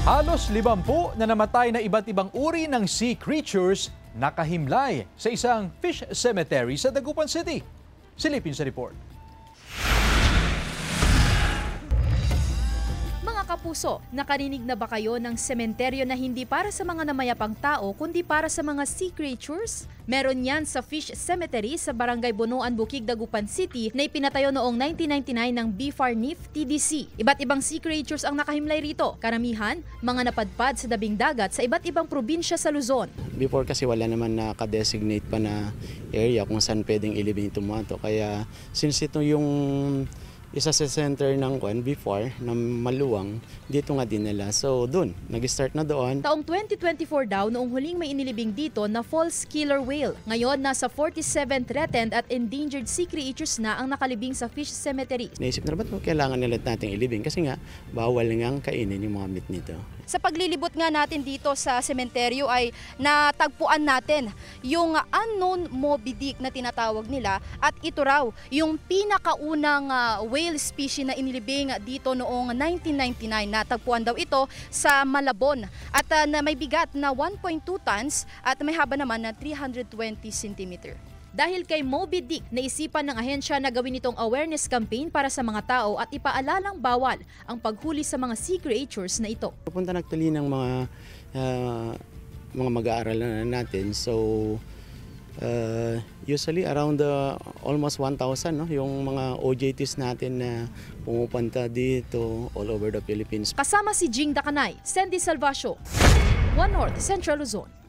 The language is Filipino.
Halos 50 na namatay na iba't ibang uri ng sea creatures nakahimlay sa isang fish cemetery sa Dagupan City. Silipin sa report. Mga kapuso, nakarinig na ba kayo ng sementeryo na hindi para sa mga namayapang tao kundi para sa mga sea creatures? Meron yan sa Fish Cemetery sa Barangay Bunuan, Bukid, Dagupan City na ipinatayo noong 1999 ng BFARNIF TDC. Iba't ibang sea creatures ang nakahimlay rito. Karamihan, mga napadpad sa dabing dagat sa iba't ibang probinsya sa Luzon. Before kasi wala naman naka-designate pa na area kung saan pwedeng ilibing itong mga to. Kaya since ito yung isa sa center ng before na maluwang, dito nga dinala. So doon, nag-start na doon. Taong 2024 daw noong huling may inilibing dito na false killer whale. Ngayon, nasa 47 threatened at endangered sea creatures na ang nakalibing sa Fish Cemetery. Naisip na ba't kailangan nila nating ilibing? Kasi nga, bawal nga kainin yung mga meat nito. Sa paglilibot nga natin dito sa sementeryo ay natagpuan natin yung unknown Moby Dick na tinatawag nila, at ito raw yung pinakaunang whale species na inilibing dito noong 1999. Natagpuan daw ito sa Malabon at na may bigat na 1.2 tons at may haba naman na 320 cm. Dahil kay Moby Dick, naisipan ng ahensya na gawin itong awareness campaign para sa mga tao at ipaalalang bawal ang paghuli sa mga sea creatures na ito. Pupunta nagtuli ng mga mag-aaral na natin. So usually around almost 1,000 yung mga OJTs natin na pumupunta dito all over the Philippines. Kasama si Jing Dakanay, Sandy Salvacio, One North, Central Luzon.